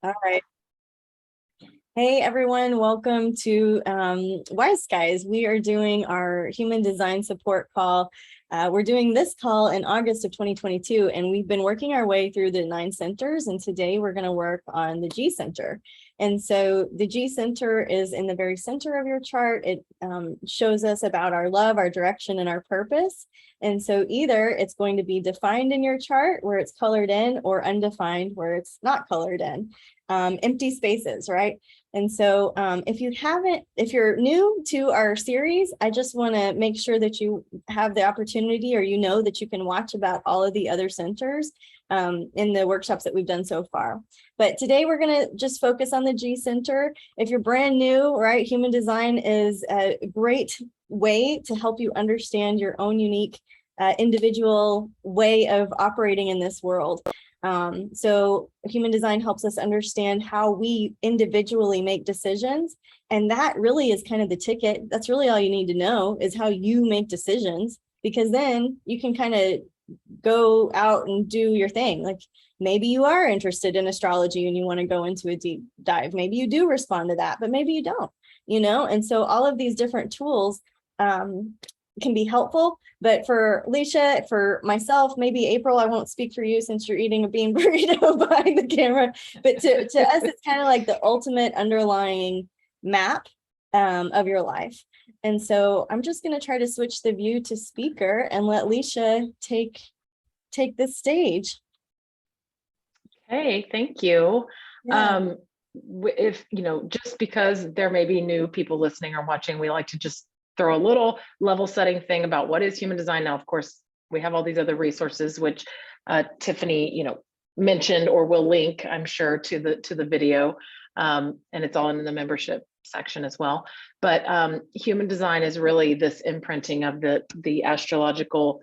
All right. Hey everyone, welcome to Wise Guys. We are doing our human design support call. We're doing this call in August of 2022, and we've been working our way through the 9 centers, and today we're going to work on the G center. And so the G center is in the very center of your chart. It shows us about our love, our direction, and our purpose. And so either it's going to be defined in your chart where it's colored in, or undefined where it's not colored in. Empty spaces, right? And so if you're new to our series, I just want to make sure that you have the opportunity, or you know that you can watch about all of the other centers in the workshops that we've done so far. But today we're going to just focus on the G center. If you're brand new, right, human design is a great way to help you understand your own unique individual way of operating in this world. So human design helps us understand how we individually make decisions. And that really is kind of the ticket. That's really all you need to know, is how you make decisions, because then you can kind of go out and do your thing. Like maybe you are interested in astrology and you want to go into a deep dive. Maybe you do respond to that, but maybe you don't, And so all of these different tools can be helpful. But for Alicia, for myself, maybe April, I won't speak for you since you're eating a bean burrito behind the camera, but to us, it's kind of like the ultimate underlying map of your life. And so I'm just going to try to switch the view to speaker and let Alicia take the stage. Hey, thank you. Yeah. If, just because there may be new people listening or watching, we like to just throw a little level setting thing about what is human design. Now, of course, we have all these other resources, which Tiffany, mentioned, or will link, I'm sure, to the video. And it's all in the membership section as well. But human design is really this imprinting of the astrological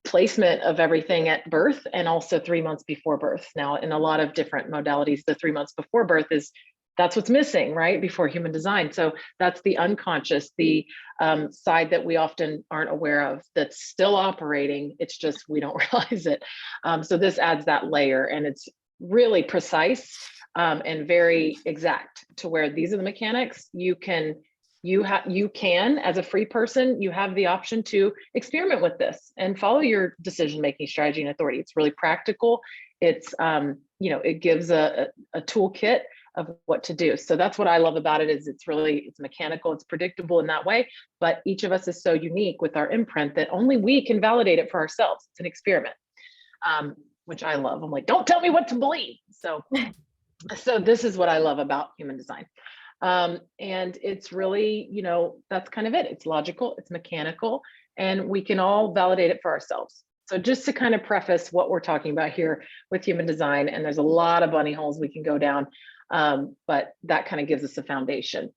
placement of everything at birth, and also 3 months before birth. Now, in a lot of different modalities, the 3 months before birth that's what's missing, right, before human design. So that's the unconscious, the side that we often aren't aware of, that's still operating. It's just we don't realize it. So this adds that layer, and it's really precise and very exact, to where these are the mechanics. You can, as a free person, you have the option to experiment with this and follow your decision-making strategy and authority. It's really practical. It's, it gives a toolkit of what to do. So that's what I love about it, is it's mechanical, it's predictable in that way, but each of us is so unique with our imprint that only we can validate it for ourselves. It's an experiment, which I love. I'm like, don't tell me what to believe. So this is what I love about human design. And it's really, that's kind of it. It's logical, it's mechanical, and we can all validate it for ourselves. So just to kind of preface what we're talking about here with human design, and there's a lot of bunny holes we can go down, but that kind of gives us a foundation.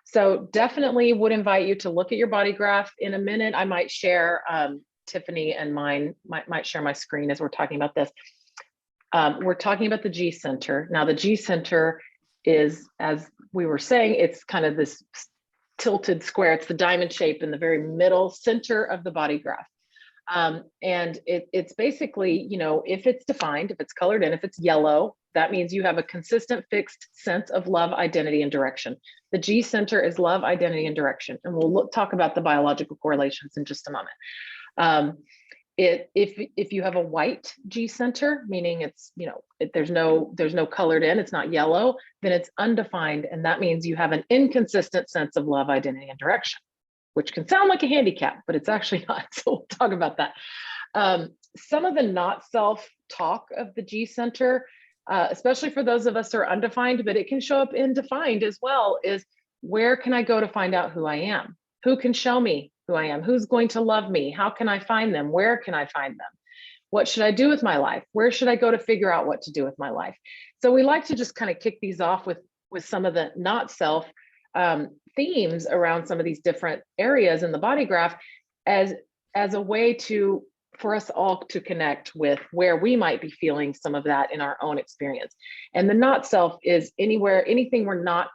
So definitely would invite you to look at your body graph. In a minute, I might share, Tiffany and mine might share my screen as we're talking about this. We're talking about the G center. Now, the G center is, as we were saying, it's kind of this tilted square. It's the diamond shape in the very middle center of the body graph. And it's basically, if it's defined, if it's colored in, if it's yellow, that means you have a consistent, fixed sense of love, identity, and direction. The G center is love, identity, and direction. And we'll talk about the biological correlations in just a moment. If you have a white G center, meaning it's, there's no colored in, it's not yellow, then it's undefined. And that means you have an inconsistent sense of love, identity, and direction, which can sound like a handicap, but it's actually not. So we'll talk about that. Some of the not self talk of the G center, especially for those of us who are undefined, but it can show up in defined as well, is where can I go to find out who I am? Who can show me who I am? Who's going to love me? How can I find them? Where can I find them? What should I do with my life? Where should I go to figure out what to do with my life? So we like to just kind of kick these off with some of the not self themes around some of these different areas in the body graph as a way for us all to connect with where we might be feeling some of that in our own experience. And the not self is anything we're not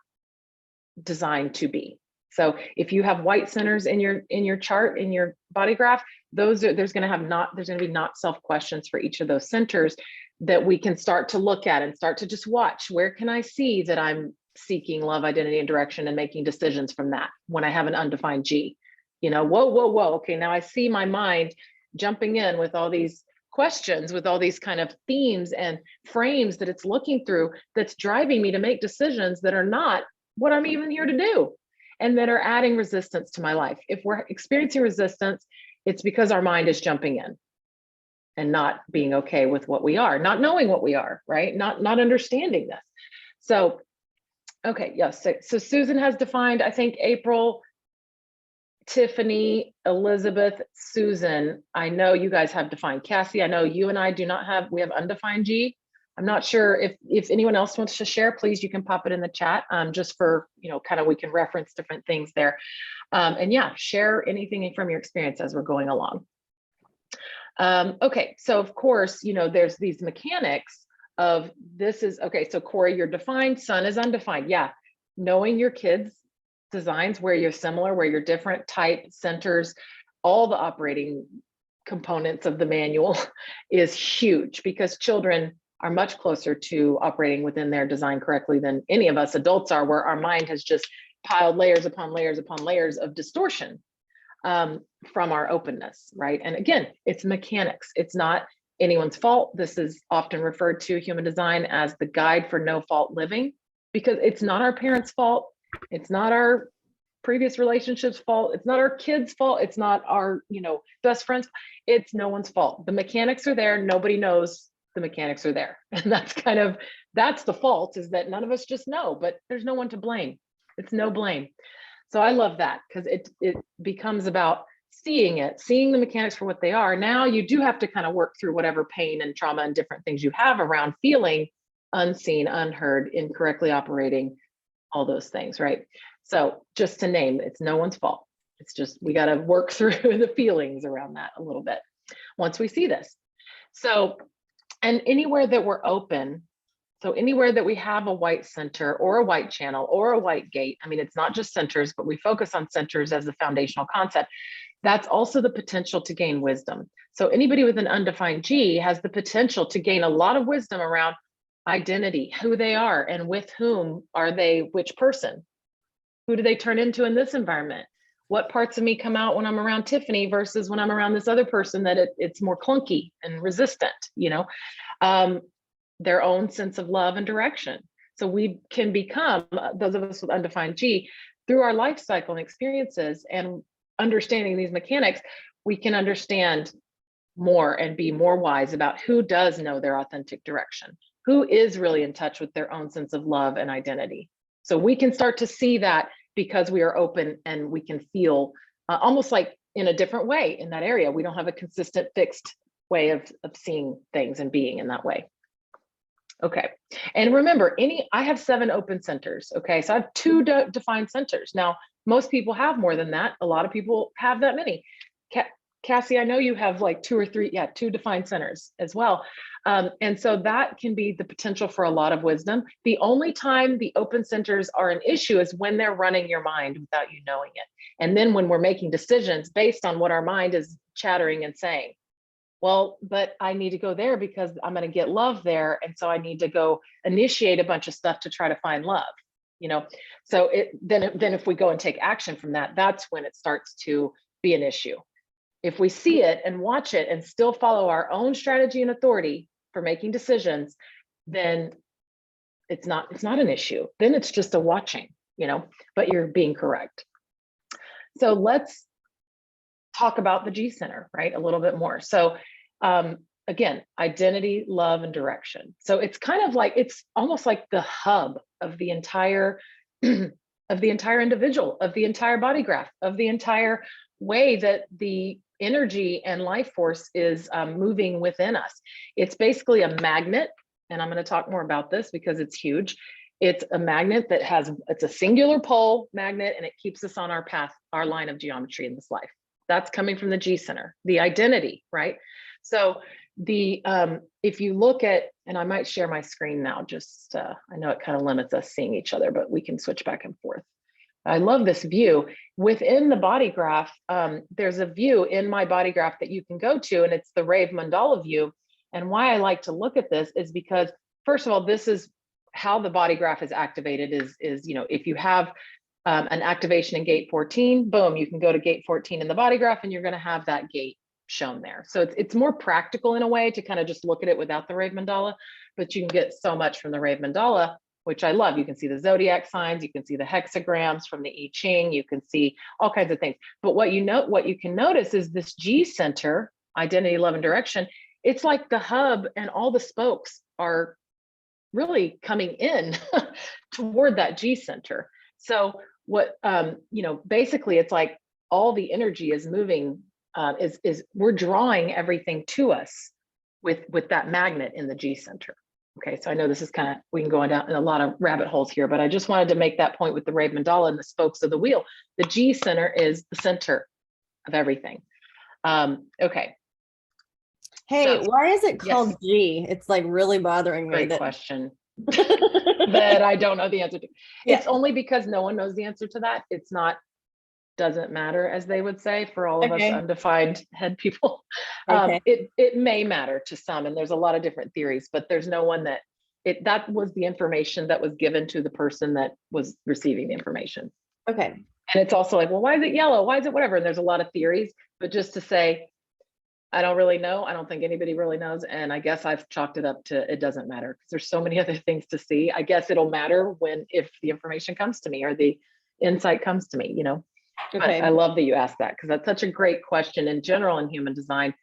designed to be. So if you have white centers in your chart, in your body graph, there's going to be not self questions for each of those centers that we can start to look at and start to just watch. Where can I see that I'm seeking love, identity, and direction and making decisions from that when I have an undefined G? You know, whoa, whoa, whoa. Okay, now I see my mind jumping in with all these questions, with all these kind of themes and frames that it's looking through, that's driving me to make decisions that are not what I'm even here to do, and that are adding resistance to my life. If we're experiencing resistance, it's because our mind is jumping in and not being okay with what we are, not knowing what we are, right? Not understanding this. So, okay, yes. So Susan has defined, I think, April, Tiffany, Elizabeth, Susan. I know you guys have defined. Cassie, I know you and I do not have, we have undefined G. I'm not sure if anyone else wants to share, please, you can pop it in the chat, just for, you know, kind of, we can reference different things there. And yeah, share anything from your experience as we're going along. Okay, so of course, you know, there's these mechanics of this is, okay, so Corey, you're defined, Sun is undefined. Yeah, knowing your kids' designs, where you're similar, where you're different, type, centers, all the operating components of the manual is huge, because children are much closer to operating within their design correctly than any of us adults are, where our mind has just piled layers upon layers upon layers of distortion from our openness, right? And again, it's mechanics. It's not anyone's fault. This is often referred to human design as the guide for no fault living, because it's not our parents' fault. It's not our previous relationships' fault. It's not our kids' fault. It's not our, you know, best friends. It's no one's fault. The mechanics are there. Nobody knows the mechanics are there. And that's kind of, that's the fault, is that none of us just know, but there's no one to blame. It's no blame. So I love that, because it becomes about seeing it, seeing the mechanics for what they are. Now you do have to kind of work through whatever pain and trauma and different things you have around feeling unseen, unheard, incorrectly operating, all those things, right? So just to name, it's no one's fault. It's just, we got to work through the feelings around that a little bit once we see this. So, and anywhere that we're open, so anywhere that we have a white center or a white channel or a white gate, I mean, it's not just centers, but we focus on centers as the foundational concept. That's also the potential to gain wisdom. So anybody with an undefined G has the potential to gain a lot of wisdom around identity, who they are, and with whom are they, which person, who do they turn into in this environment? What parts of me come out when I'm around Tiffany versus when I'm around this other person that it's more clunky and resistant, you know? Their own sense of love and direction. So we can become, those of us with undefined G, through our life cycle and experiences and understanding these mechanics, we can understand more and be more wise about who does know their authentic direction, who is really in touch with their own sense of love and identity. So we can start to see that because we are open, and we can feel almost like in a different way in that area. We don't have a consistent fixed way of seeing things and being in that way. Okay, and remember, I have 7 open centers. Okay, so I have 2 defined centers. Now, most people have more than that. A lot of people have that many. Cassie, I know you have like 2 or 3, 2 defined centers as well. And so that can be the potential for a lot of wisdom. The only time the open centers are an issue is when they're running your mind without you knowing it. And then when we're making decisions based on what our mind is chattering and saying. Well, but I need to go there because I'm going to get love there. And so I need to go initiate a bunch of stuff to try to find love, you know? So then if we go and take action from that, that's when it starts to be an issue. If we see it and watch it and still follow our own strategy and authority for making decisions, then it's not an issue. Then it's just a watching, you know, but you're being correct. So let's talk about the G center, right? A little bit more. So again, identity, love, and direction. So it's kind of like, it's almost like the hub of the entire individual, of the entire body graph, of the entire way that the energy and life force is moving within us. It's basically a magnet, and I'm going to talk more about this because it's huge. It's a magnet that it's a singular pole magnet, and it keeps us on our path, our line of geometry in this life. That's coming from the G center, the identity, right? So if you look at, and I might share my screen now, just I know it kind of limits us seeing each other, but we can switch back and forth. I love this view. Within the body graph, there's a view in my body graph that you can go to, and it's the Rave Mandala view. And why I like to look at this is because, first of all, this is how the body graph is activated is, if you have an activation in gate 14, boom, you can go to gate 14 in the body graph and you're going to have that gate shown there. So it's more practical in a way to kind of just look at it without the Rave Mandala, but you can get so much from the Rave Mandala, which I love. You can see the zodiac signs, you can see the hexagrams from the I Ching, you can see all kinds of things. But what you can notice is this G center, identity, love, and direction. It's like the hub and all the spokes are really coming in toward that G center. So what, basically it's like all the energy is moving, is we're drawing everything to us with that magnet in the G center. Okay, so I know this is kind of, we can go down in a lot of rabbit holes here, but I just wanted to make that point with the Rave Mandala and the spokes of the wheel. The G center is the center of everything. Okay. Hey, So, why is it called yes. G? It's like really bothering me. Great question. That I don't know the answer to. Yeah. It's only because no one knows the answer to that. It's not, doesn't matter, as they would say, for all of us undefined head people. Okay. It may matter to some, and there's a lot of different theories, but there's no one that that was the information that was given to the person that was receiving the information. Okay. And it's also like, well, why is it yellow? Why is it whatever? And there's a lot of theories, but just to say, I don't really know. I don't think anybody really knows. And I guess I've chalked it up to, it doesn't matter because there's so many other things to see. I guess it'll matter if the information comes to me or the insight comes to me, Okay. But I love that you asked that because that's such a great question. In general, in human design,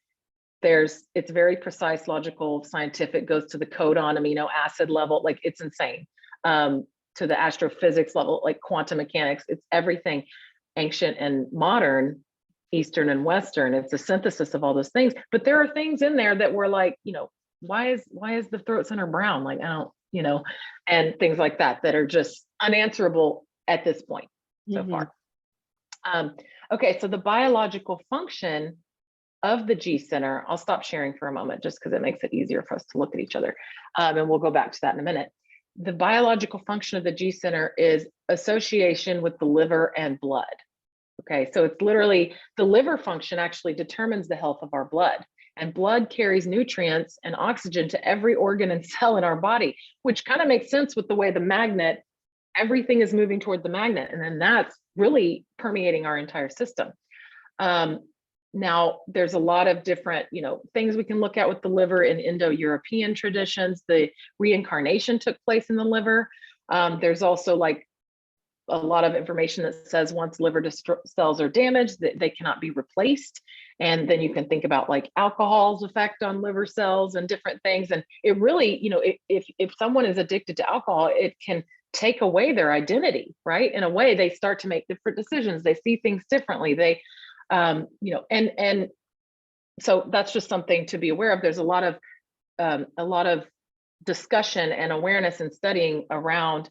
it's very precise, logical, scientific, goes to the codon amino acid level. Like it's insane. To the astrophysics level, like quantum mechanics, it's everything ancient and modern, Eastern and Western. It's a synthesis of all those things, but there are things in there that were like, why is the throat center brown? Like, I don't, and things like that are just unanswerable at this point so far. Okay, so the biological function of the G center, I'll stop sharing for a moment just because it makes it easier for us to look at each other. And we'll go back to that in a minute. The biological function of the G center is association with the liver and blood. Okay, so it's literally the liver function actually determines the health of our blood, and blood carries nutrients and oxygen to every organ and cell in our body, which kind of makes sense with the way the magnet, everything is moving toward the magnet, and then that's really permeating our entire system. Now, there's a lot of different, things we can look at with the liver in Indo-European traditions. The reincarnation took place in the liver. There's also like a lot of information that says once liver cells are damaged, that they cannot be replaced. And then you can think about like alcohol's effect on liver cells and different things. And it really, if someone is addicted to alcohol, it can take away their identity, right? In a way, they start to make different decisions. They see things differently. They, and so that's just something to be aware of. There's a lot of discussion and awareness and studying around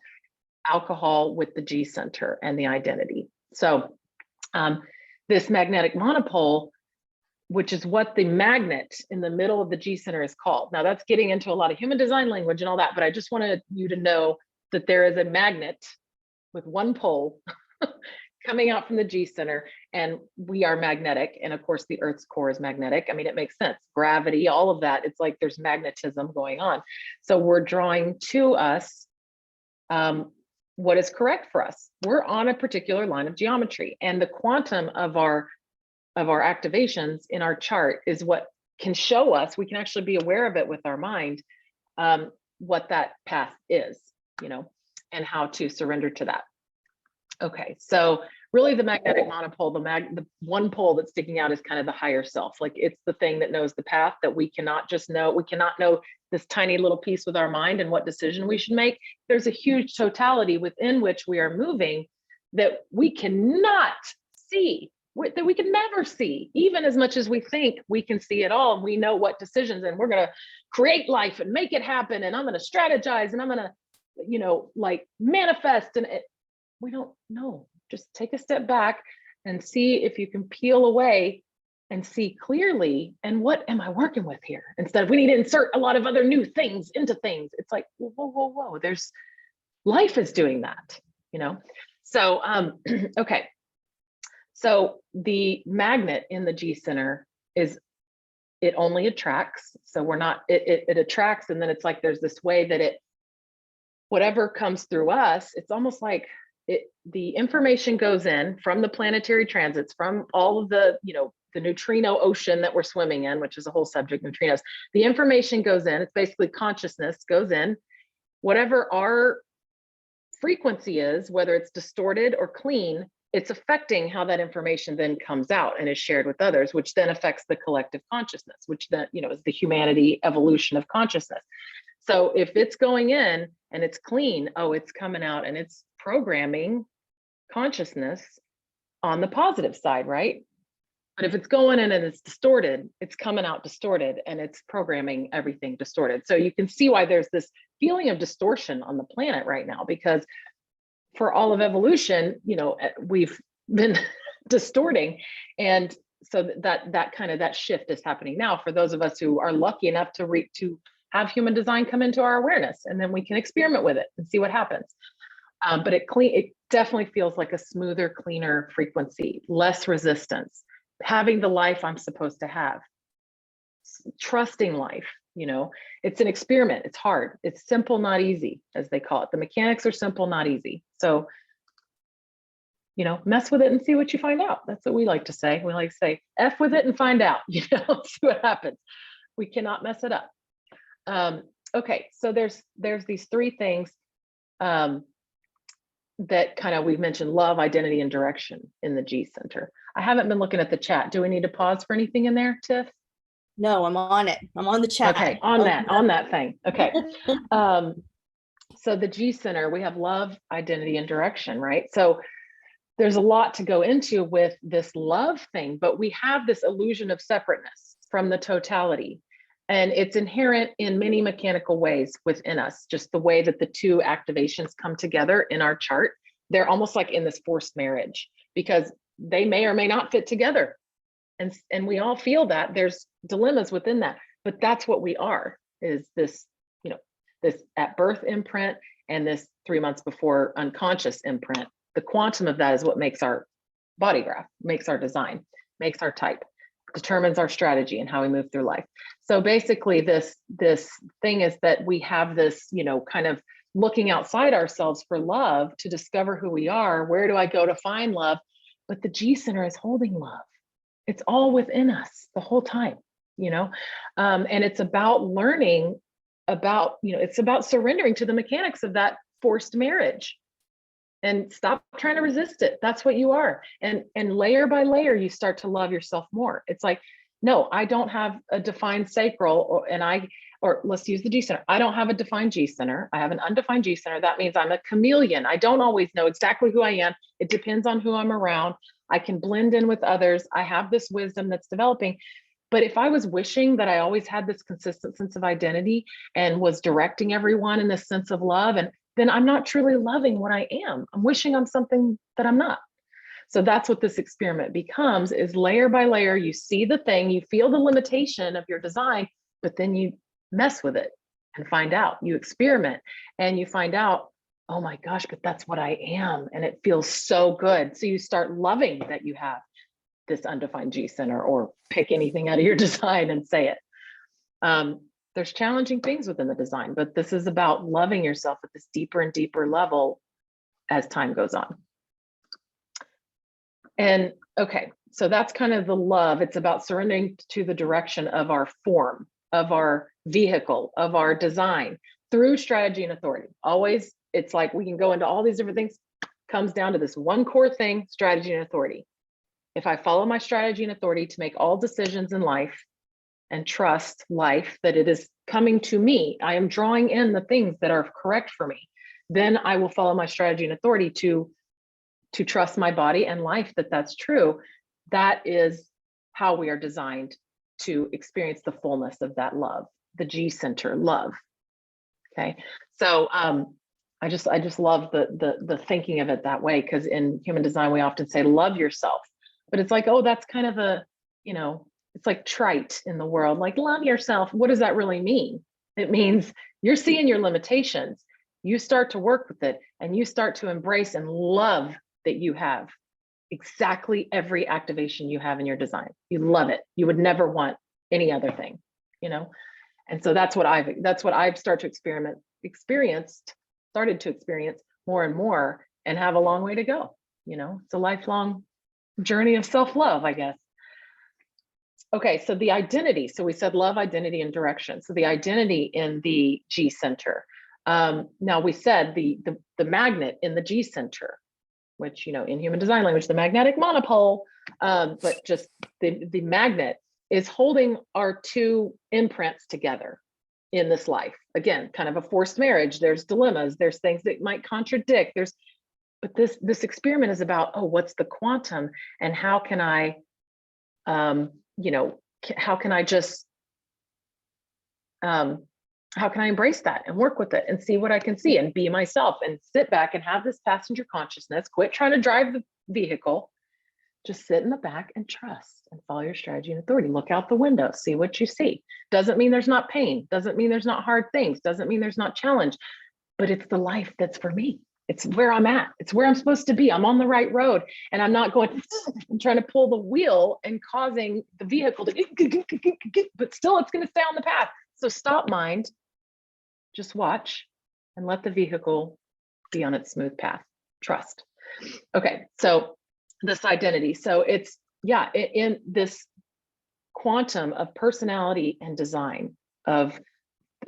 alcohol with the G center and the identity. So this magnetic monopole, which is what the magnet in the middle of the G center is called. Now that's getting into a lot of human design language and all that, but I just wanted you to know that there is a magnet with one pole coming out from the G center, and we are magnetic. And of course the Earth's core is magnetic. I mean, it makes sense. Gravity, all of that, it's like there's magnetism going on. So we're drawing to us what is correct for us. We're on a particular line of geometry, and the quantum of our activations in our chart is what can show us, we can actually be aware of it with our mind, what that path is, and how to surrender to that. Okay, so really the magnetic monopole, the one pole that's sticking out is kind of the higher self. Like it's the thing that knows the path that we cannot just know. We cannot know this tiny little piece with our mind and what decision we should make. There's a huge totality within which we are moving that we cannot see, that we can never see, even as much as we think we can see it all. And we know what decisions, and we're going to create life and make it happen. And I'm going to strategize and I'm going to, like manifest. And we don't know. Just take a step back and see if you can peel away and see clearly, and what am I working with here? Instead of we need to insert a lot of other new things into things. It's like, whoa, there's life is doing that, So, okay. So the magnet in the G center is it only attracts. So we're not, it attracts, and then it's like there's this way that whatever comes through us, it's almost like the information goes in from the planetary transits, from all of the, the neutrino ocean that we're swimming in, which is a whole subject, neutrinos. The information goes in, it's basically consciousness goes in, whatever our frequency is, whether it's distorted or clean, it's affecting how that information then comes out and is shared with others, which then affects the collective consciousness, which then, is the humanity evolution of consciousness. So if it's going in and it's clean, it's coming out and it's programming consciousness on the positive side, right? But if it's going in and it's distorted, it's coming out distorted and it's programming everything distorted. So you can see why there's this feeling of distortion on the planet right now, because for all of evolution, we've been distorting. And so that shift is happening now for those of us who are lucky enough to have human design come into our awareness, and then we can experiment with it and see what happens. But it definitely feels like a smoother, cleaner frequency, less resistance, having the life I'm supposed to have, trusting life. It's an experiment. It's hard. It's simple, not easy, as they call it. The mechanics are simple, not easy. So, mess with it and see what you find out. That's what we like to say. We like to say, F with it and find out, see what happens. We cannot mess it up. Okay, so there's these three things that kind of, we've mentioned: love, identity, and direction in the G center. I haven't been looking at the chat. Do we need to pause for anything in there, Tiff? No, I'm on it. I'm on the chat. Okay, on that thing. Okay. So the G center, we have love, identity, and direction, right? So there's a lot to go into with this love thing, but we have this illusion of separateness from the totality. And it's inherent in many mechanical ways within us, just the way that the two activations come together in our chart. They're almost like in this forced marriage, because they may or may not fit together. And we all feel that there's dilemmas within that, but that's what we are, is this, this at birth imprint and this 3 months before unconscious imprint. The quantum of that is what makes our body graph, makes our design, makes our type, determines our strategy and how we move through life. So basically this thing is that we have this, kind of looking outside ourselves for love to discover who we are. Where do I go to find love? But the G center is holding love. It's all within us the whole time, and it's about learning about, it's about surrendering to the mechanics of that forced marriage and stop trying to resist it. That's what you are. And layer by layer, you start to love yourself more. It's like, no, I don't have a defined sacral, or let's use the G center. I don't have a defined G center. I have an undefined G center. That means I'm a chameleon. I don't always know exactly who I am. It depends on who I'm around. I can blend in with others. I have this wisdom that's developing. But if I was wishing that I always had this consistent sense of identity and was directing everyone in this sense of love, and then I'm not truly loving what I am. I'm wishing I'm something that I'm not. So that's what this experiment becomes, is layer by layer. You see the thing, you feel the limitation of your design, but then you mess with it and find out. You experiment and you find out, oh my gosh, but that's what I am. And it feels so good. So you start loving that you have this undefined G center, or pick anything out of your design and say it. There's challenging things within the design, but this is about loving yourself at this deeper and deeper level as time goes on. And okay, so that's kind of the love. It's about surrendering to the direction of our form, of our vehicle, of our design through strategy and authority. Always, it's like we can go into all these different things, comes down to this one core thing: strategy and authority. If I follow my strategy and authority to make all decisions in life and trust life that it is coming to me, I am drawing in the things that are correct for me, then I will follow my strategy and authority to trust my body and life that that's true. That is how we are designed to experience the fullness of that love, the G center love. Okay, so I just love the thinking of it that way, because in human design we often say love yourself, but it's like, oh, that's kind of a, it's like trite in the world, like love yourself. What does that really mean? It means you're seeing your limitations, you start to work with it, and you start to embrace and love that you have exactly every activation you have in your design. You love it. You would never want any other thing, you know? And so that's what I've started to experience more and more, and have a long way to go. You know, it's a lifelong journey of self-love, I guess. Okay, so the identity. So we said love, identity, and direction. So the identity in the G center. Now we said the magnet in the G center, which, you know, in human design language, the magnetic monopole, but just the magnet is holding our two imprints together in this life. Again, kind of a forced marriage. There's dilemmas, there's things that might contradict, but this experiment is about, oh, what's the quantum, and how can I, you know, how can I just, how can I embrace that and work with it and see what I can see and be myself and sit back and have this passenger consciousness, quit trying to drive the vehicle, just sit in the back and trust and follow your strategy and authority. Look out the window, see what you see. Doesn't mean there's not pain, doesn't mean there's not hard things, doesn't mean there's not challenge, but it's the life that's for me. It's where I'm at. It's where I'm supposed to be. I'm on the right road, and I'm not going and trying to pull the wheel and causing the vehicle to, but still it's going to stay on the path. So stop, mind, just watch and let the vehicle be on its smooth path. Trust. Okay, so this identity. So it's, yeah, in this quantum of personality and design of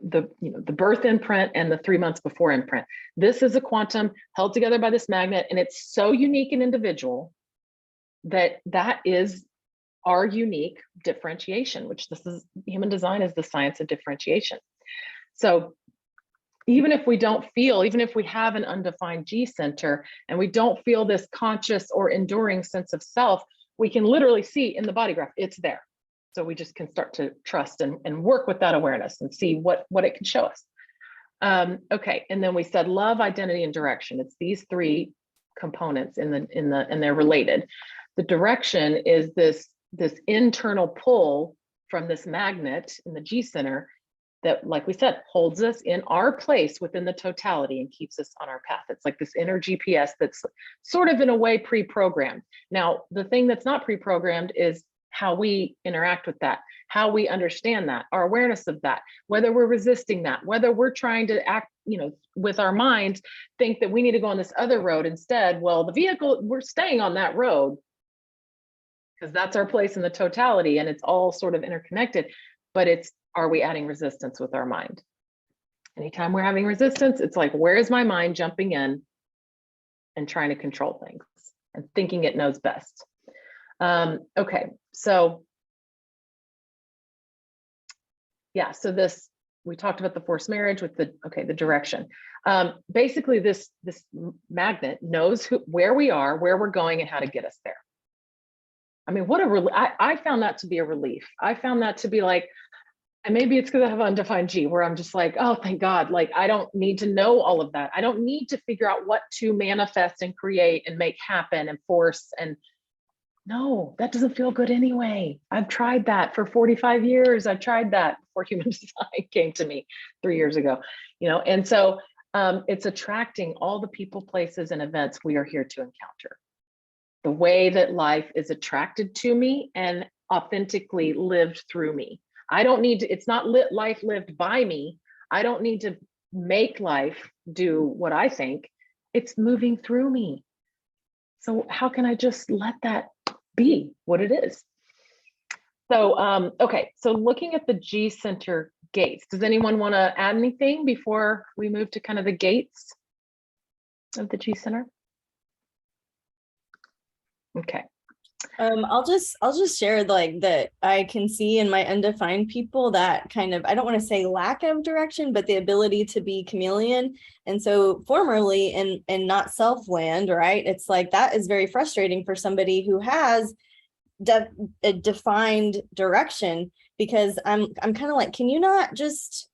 the, you know, the birth imprint and the 3 months before imprint. This is a quantum held together by this magnet, and it's so unique and individual that is our unique differentiation, which this is, human design is the science of differentiation. So even if we don't feel, even if we have an undefined G center and we don't feel this conscious or enduring sense of self, we can literally see in the body graph, it's there. So we just can start to trust and work with that awareness and see what it can show us. Okay, and then we said love, identity, and direction. It's these three components and they're related. The direction is this internal pull from this magnet in the G center that, like we said, holds us in our place within the totality and keeps us on our path. It's like this inner GPS that's sort of in a way pre-programmed. Now, the thing that's not pre-programmed is how we interact with that, how we understand that, our awareness of that, whether we're resisting that, whether we're trying to act, you know, with our mind, think that we need to go on this other road instead. Well, the vehicle, we're staying on that road because that's our place in the totality and it's all sort of interconnected, but it's, are we adding resistance with our mind? Anytime we're having resistance, it's like, where is my mind jumping in and trying to control things and thinking it knows best? Okay, so yeah, so this, we talked about the forced marriage with the, okay, the direction. Basically this magnet knows where we are, where we're going, and how to get us there. I mean, what a I found that to be a relief. I found that to be like, and maybe it's because I have undefined G, where I'm just like, oh, thank God, like I don't need to know all of that. I don't need to figure out what to manifest and create and make happen and force. And no, that doesn't feel good anyway. I've tried that for 45 years. I've tried that before human design came to me 3 years ago, you know, and so it's attracting all the people, places, and events we are here to encounter. The way that life is attracted to me and authentically lived through me. I don't need to, it's not life lived by me. I don't need to make life do what I think. It's moving through me. So how can I just let that be what it is? So, okay, so looking at the G center gates, does anyone want to add anything before we move to kind of the gates of the G center? Okay. I'll just share like that I can see in my undefined people that kind of, I don't want to say lack of direction, but the ability to be chameleon. And so formerly in not self land, right? It's like that is very frustrating for somebody who has a defined direction, because I'm kind of like, can you not just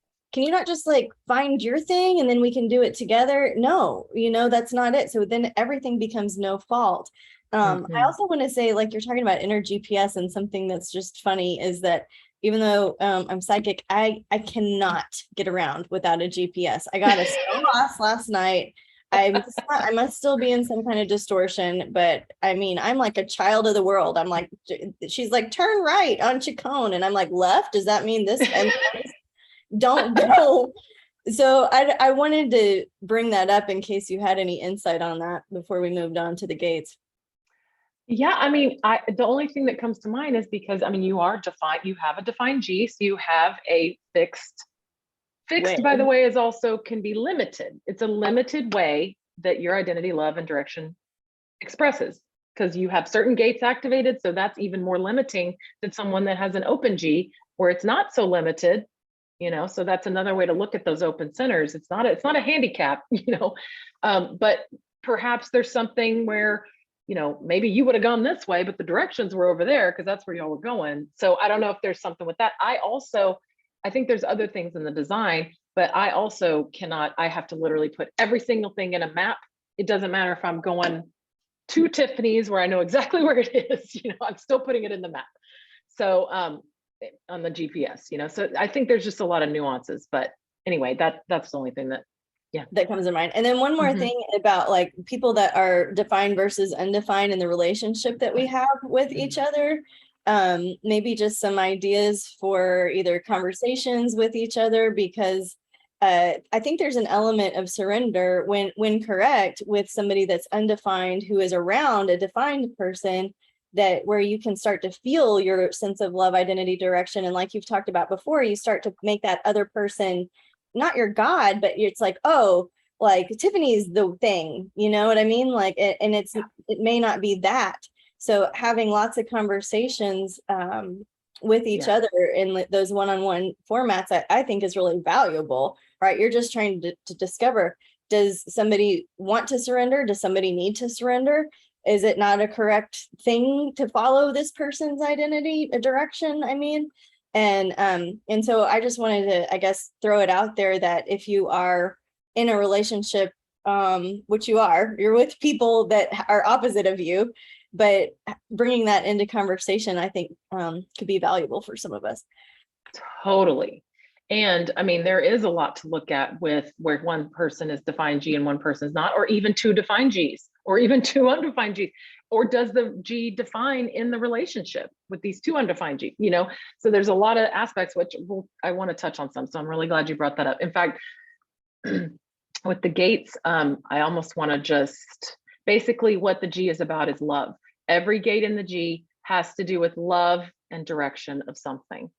like find your thing and then we can do it together? No, you know, that's not it. So then everything becomes no fault. I also want to say, like you're talking about inner GPS, and something that's just funny is that even though I'm psychic, I cannot get around without a GPS. I got a snow loss last night. I must still be in some kind of distortion, but I mean, I'm like a child of the world. I'm like, she's like, turn right on Chacon, and I'm like, left. Does that mean this? I just don't go. So I wanted to bring that up in case you had any insight on that before we moved on to the gates. Yeah, I mean, the only thing that comes to mind is because I mean, you are defined, you have a defined G, so you have a fixed. Fixed, by the way, is also can be limited. It's a limited way that your identity, love, and direction expresses, because you have certain gates activated. So that's even more limiting than someone that has an open G where it's not so limited, you know. So that's another way to look at those open centers. It's not a handicap, you know. But perhaps there's something where, you know, maybe you would have gone this way, but the directions were over there because that's where y'all were going. So I don't know if there's something with that. I think there's other things in the design, but I also cannot, I have to literally put every single thing in a map. It doesn't matter if I'm going to Tiffany's where I know exactly where it is, you know, I'm still putting it in the map. So on the GPS, you know, so I think there's just a lot of nuances, but anyway, that's the only thing that, yeah, that comes to mind. And then one more thing about like people that are defined versus undefined in the relationship that we have with each other. Maybe just some ideas for either conversations with each other, because I think there's an element of surrender when correct with somebody that's undefined who is around a defined person, that where you can start to feel your sense of love, identity, direction. And like you've talked about before, you start to make that other person not your God, but it's like, oh, like Tiffany's the thing, you know what I mean? Like, and it may not be that. So having lots of conversations with each other in those one-on-one formats, I think is really valuable, right? You're just trying to discover, does somebody want to surrender? Does somebody need to surrender? Is it not a correct thing to follow this person's identity, a direction? I mean, and so I just wanted to, I guess, throw it out there that if you are in a relationship, which you're with people that are opposite of you, but bringing that into conversation, I think could be valuable for some of us. Totally. And I mean, there is a lot to look at with where one person is defined G and one person is not, or even two defined Gs, or even two undefined Gs, or does the G define in the relationship with these two undefined G, you know? So there's a lot of aspects, which I want to touch on some. So I'm really glad you brought that up. In fact, with the gates, I almost want to just, basically what the G is about is love. Every gate in the G has to do with love and direction of something.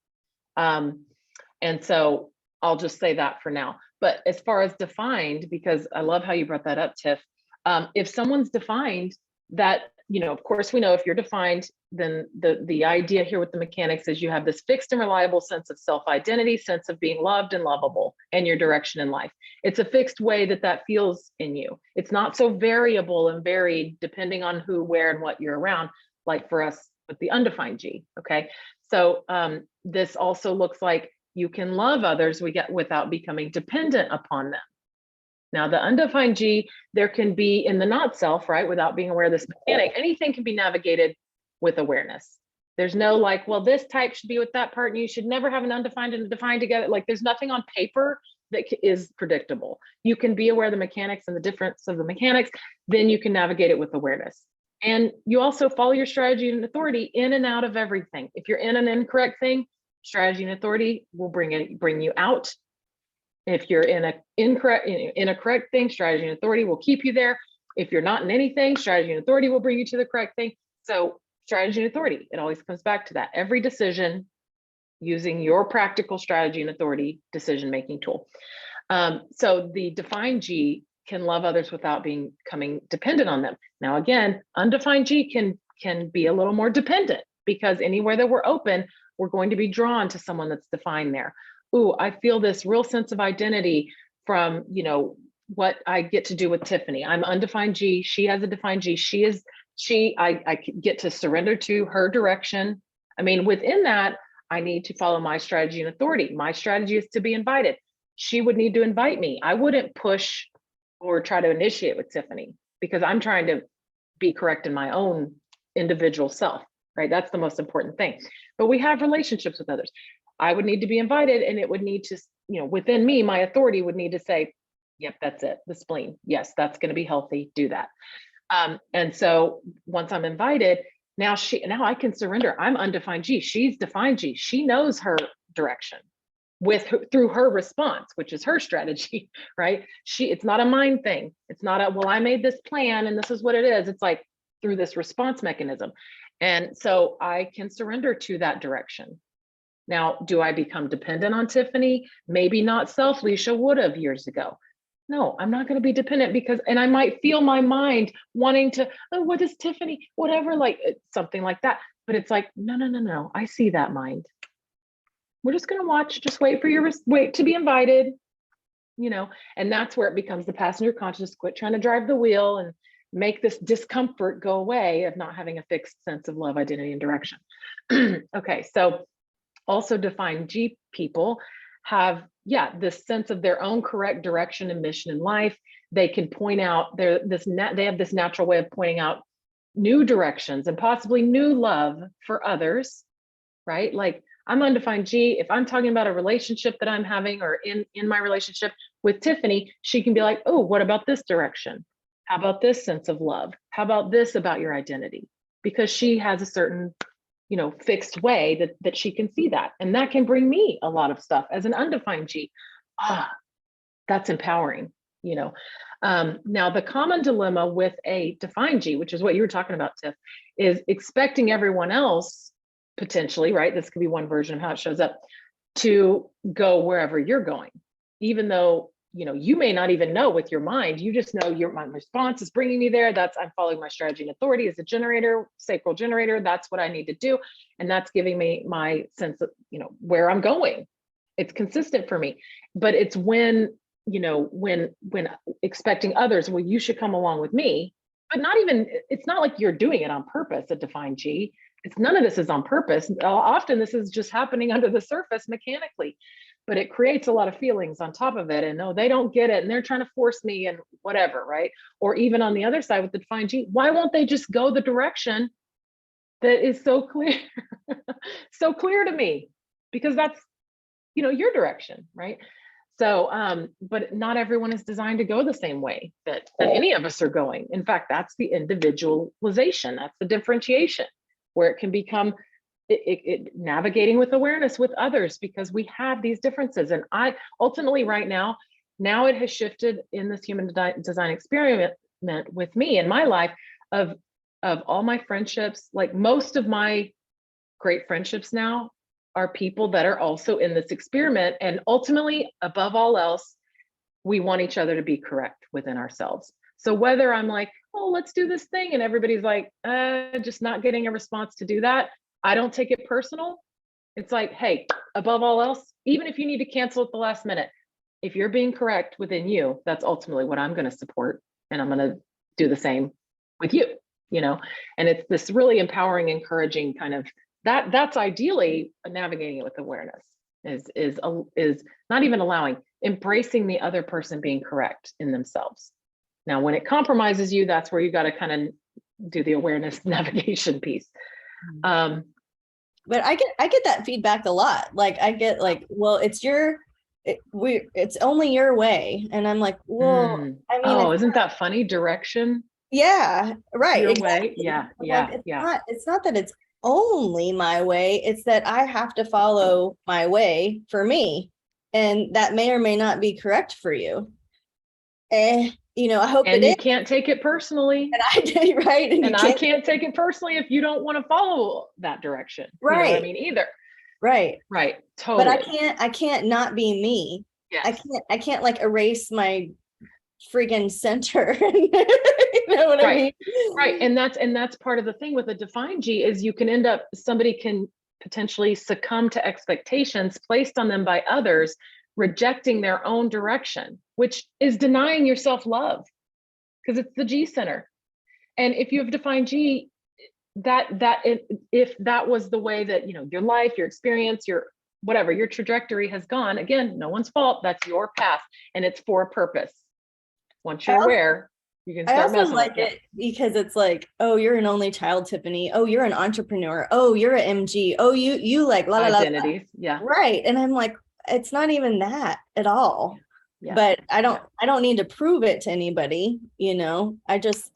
And so I'll just say that for now. But as far as defined, because I love how you brought that up, Tiff, if someone's defined, that, you know, of course, we know if you're defined, then the idea here with the mechanics is you have this fixed and reliable sense of self-identity, sense of being loved and lovable, and your direction in life. It's a fixed way that feels in you. It's not so variable and varied depending on who, where, and what you're around, like for us with the undefined G, okay? So this also looks like you can love others without becoming dependent upon them. Now, the undefined G, there can be in the not self, right? Without being aware of this mechanic, anything can be navigated with awareness. There's no like, well, this type should be with that part, and you should never have an undefined and a defined together. Like, there's nothing on paper that is predictable. You can be aware of the mechanics and the difference of the mechanics, then you can navigate it with awareness. And you also follow your strategy and authority in and out of everything. If you're in an incorrect thing, strategy and authority will bring you out. If you're in a correct thing, strategy and authority will keep you there. If you're not in anything, strategy and authority will bring you to the correct thing. So strategy and authority, it always comes back to that. Every decision using your practical strategy and authority decision-making tool. So the defined G can love others without becoming dependent on them. Now, again, undefined G can be a little more dependent, because anywhere that we're open, we're going to be drawn to someone that's defined there. Ooh, I feel this real sense of identity from, you know, what I get to do with Tiffany. I'm undefined G, she has a defined G, I get to surrender to her direction. I mean, within that, I need to follow my strategy and authority. My strategy is to be invited. She would need to invite me. I wouldn't push or try to initiate with Tiffany, because I'm trying to be correct in my own individual self, right? That's the most important thing. But we have relationships with others. I would need to be invited, and it would need to, you know, within me, my authority would need to say, Yep, that's it. The spleen. Yes, that's going to be healthy. Do that. And so once I'm invited, now I can surrender. I'm undefined G. She's defined G. She knows her direction through her response, which is her strategy, right? It's not a mind thing. It's not well, I made this plan and this is what it is. It's like through this response mechanism. And so I can surrender to that direction. Now, do I become dependent on Tiffany? Maybe not self. Leisha would have years ago. No, I'm not going to be dependent and I might feel my mind wanting to, oh, what is Tiffany? Whatever, like something like that. But it's like, no. I see that mind. We're just going to watch, just wait to be invited, and that's where it becomes the passenger conscious, quit trying to drive the wheel and make this discomfort go away of not having a fixed sense of love, identity, and direction. Okay. So also defined G people have, this sense of their own correct direction and mission in life. They can point out they have this natural way of pointing out new directions and possibly new love for others, right? Like I'm undefined G. If I'm talking about a relationship that I'm having or in my relationship with Tiffany, she can be like, oh, what about this direction? How about this sense of love? How about this about your identity? Because she has a certain fixed way that she can see that. And that can bring me a lot of stuff as an undefined G. That's empowering, Now the common dilemma with a defined G, which is what you were talking about, Tiff, is expecting everyone else potentially, right? This could be one version of how it shows up, to go wherever you're going, even though you may not even know with your mind. You just know my response is bringing me there. I'm following my strategy and authority as a generator, sacral generator. That's what I need to do. And that's giving me my sense of, where I'm going. It's consistent for me. But it's when expecting others, well, you should come along with me, but it's not like you're doing it on purpose, a defined G. None of this is on purpose. Often this is just happening under the surface mechanically. But it creates a lot of feelings on top of it. And no, they don't get it. And they're trying to force me and whatever, right? Or even on the other side with the defined G, why won't they just go the direction that is so clear, so clear to me? Because that's, your direction, right? So, but not everyone is designed to go the same way that any of us are going. In fact, that's the individualization. That's the differentiation where it can become navigating with awareness with others, because we have these differences. And I ultimately right now it has shifted in this human design experiment with me in my life of all my friendships. Like most of my great friendships now are people that are also in this experiment. And ultimately, above all else, we want each other to be correct within ourselves. So whether I'm like, oh, let's do this thing, and everybody's like, just not getting a response to do that, I don't take it personal. It's like, hey, above all else, even if you need to cancel at the last minute, if you're being correct within you, that's ultimately what I'm going to support. And I'm going to do the same with you, and it's this really empowering, encouraging kind of that's ideally navigating it with awareness is not even embracing the other person being correct in themselves. Now, when it compromises you, that's where you got to kind of do the awareness navigation piece. But I get that feedback a lot. Like I get like, well, it's only your way. And I'm like, well, I mean, isn't that funny? Direction. Yeah, right. Your Exactly. way. Yeah. Like, it's not that it's only my way. It's that I have to follow my way for me. And that may or may not be correct for you. I hope and it you is. Can't take it personally. And I did, right. And I can't take it personally if you don't want to follow that direction. Right. You know what I mean? Either. Right. Totally. But I can't not be me. Yes. I can't like erase my freaking center. You know what I mean? Right. And that's part of the thing with a defined G is somebody can potentially succumb to expectations placed on them by others, rejecting their own direction, which is denying yourself love, because it's the G center. And if you have defined G, if that was the way that, your life, your experience, your whatever, your trajectory has gone, again, no one's fault. That's your path and it's for a purpose. Once you're aware, you can start messing with it. Because it's like, oh, you're an only child, Tiffany. Oh, you're an entrepreneur. Oh, you're an MG. Oh, you like la la la. Identities. Yeah. Right. And I'm like, it's not even that at all. Yeah. but I don't need to prove it to anybody, you know. I just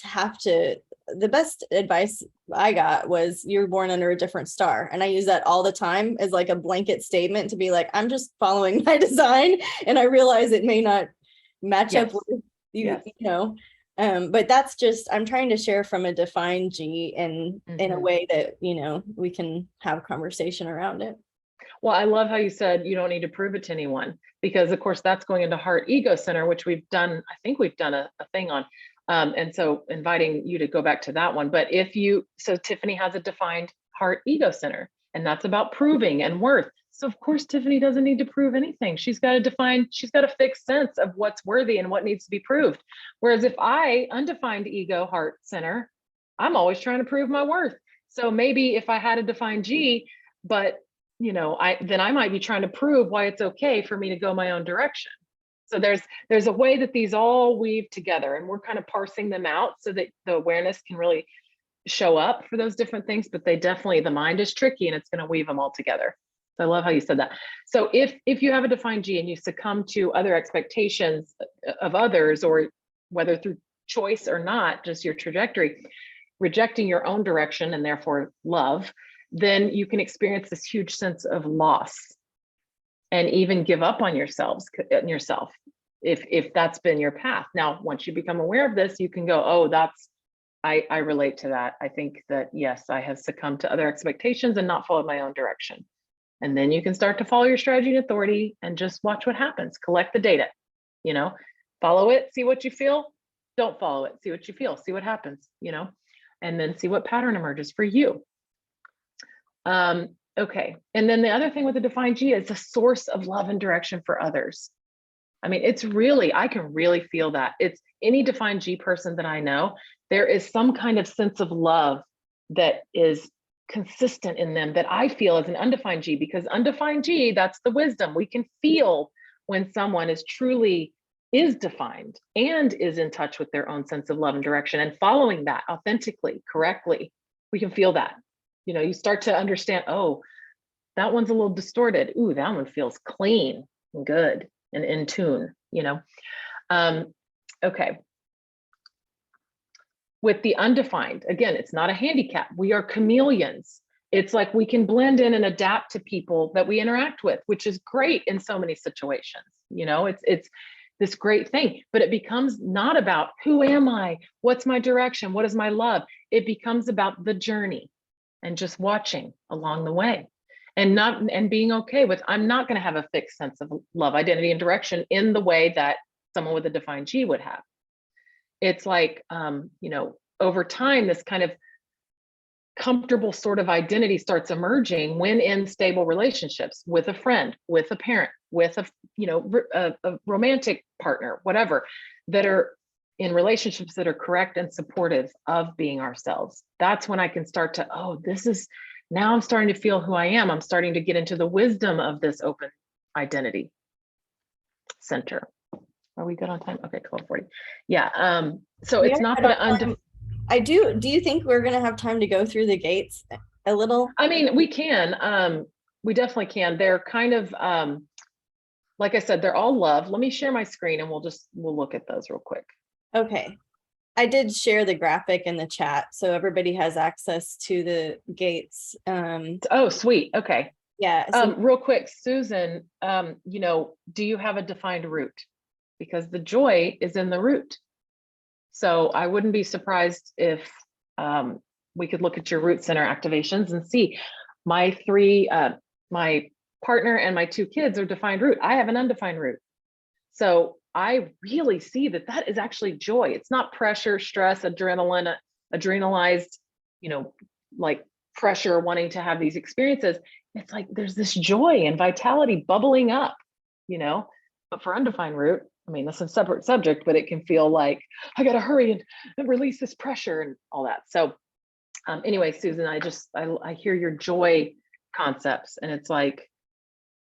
have to. The best advice I got was you're born under a different star. And I use that all the time as like a blanket statement to be like, I'm just following my design. And I realize it may not match up with you, you know. But that's just, I'm trying to share from a defined G and in a way that, you know, we can have conversation around it. Well, I love how you said you don't need to prove it to anyone, because of course that's going into heart ego center, which we've done, I think we've done a thing on. And so inviting you to go back to that one. But so Tiffany has a defined heart ego center, and that's about proving and worth. So of course, Tiffany doesn't need to prove anything. She's got a fixed sense of what's worthy and what needs to be proved. Whereas if undefined ego heart center, I'm always trying to prove my worth. So maybe if I had a defined G, but then I might be trying to prove why it's okay for me to go my own direction. So there's a way that these all weave together, and we're kind of parsing them out so that the awareness can really show up for those different things, but the mind is tricky and it's going to weave them all together. So I love how you said that. So if you have a defined G and you succumb to other expectations of others, or whether through choice or not, just your trajectory, rejecting your own direction and therefore love, then you can experience this huge sense of loss and even give up on yourself if that's been your path. Now, once you become aware of this, you can go, oh, I relate to that. I think that, yes, I have succumbed to other expectations and not followed my own direction. And then you can start to follow your strategy and authority and just watch what happens. Collect the data, follow it, see what you feel. Don't follow it, see what you feel, see what happens, and then see what pattern emerges for you. Okay. And then the other thing with the defined G is a source of love and direction for others. I mean, I can really feel that. It's any defined G person that I know, there is some kind of sense of love that is consistent in them that I feel as an undefined G, because undefined G, that's the wisdom. We can feel when someone is defined and is in touch with their own sense of love and direction and following that authentically, correctly. We can feel that. You start to understand, oh, that one's a little distorted. Ooh, that one feels clean and good and in tune, Okay. With the undefined, again, it's not a handicap. We are chameleons. It's like we can blend in and adapt to people that we interact with, which is great in so many situations. It's this great thing, but it becomes not about who am I? What's my direction? What is my love? It becomes about the journey and just watching along the way and being okay with, I'm not going to have a fixed sense of love, identity, and direction in the way that someone with a defined G would have. It's like, over time, this kind of comfortable sort of identity starts emerging when in stable relationships with a friend, with a parent, with a romantic partner, whatever, that are in relationships that are correct and supportive of being ourselves. That's when I can start to, now I'm starting to feel who I am. I'm starting to get into the wisdom of this open identity center. Are we good on time? Okay, 12:40. Yeah. So it's not that do you think we're going to have time to go through the gates a little? I mean, we can. We definitely can. They're kind of, like I said, they're all love. Let me share my screen and we'll look at those real quick. Okay. I did share the graphic in the chat, so everybody has access to the gates. Oh, sweet. Okay. Yeah. So real quick, Susan, do you have a defined root? Because the joy is in the root. So I wouldn't be surprised if we could look at your root center activations and see my partner and my 2 kids are defined root. I have an undefined root. So I really see that is actually joy. It's not pressure, stress, adrenaline, adrenalized, like pressure, wanting to have these experiences. It's like there's this joy and vitality bubbling up, but for undefined root, I mean, that's a separate subject, but it can feel like I got to hurry and release this pressure and all that. So anyway, Susan, I hear your joy concepts, and it's like,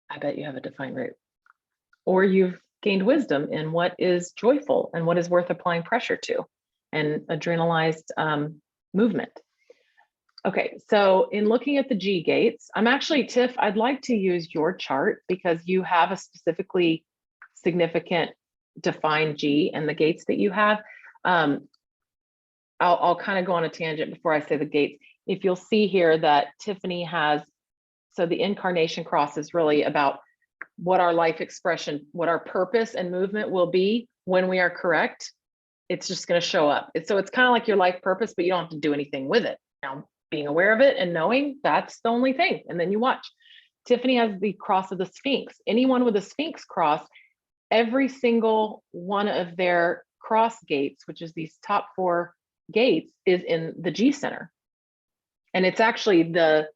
I bet you have a defined root, or you've gained wisdom in what is joyful and what is worth applying pressure to, and adrenalized movement. Okay, so in looking at the G gates, I'm actually, Tiff, I'd like to use your chart because you have a specifically significant defined G and the gates that you have. I'll kind of go on a tangent before I say the gates. If you'll see here that Tiffany has, so the incarnation cross is really about what our life expression, what our purpose and movement will be when we are correct. It's just going to show up. So it's kind of like your life purpose, but you don't have to do anything with it. Now, being aware of it and knowing, that's the only thing. And then you watch. Tiffany has the cross of the Sphinx. Anyone with a Sphinx cross, every single one of their cross gates, which is these top 4 gates, is in the G center. And it's actually the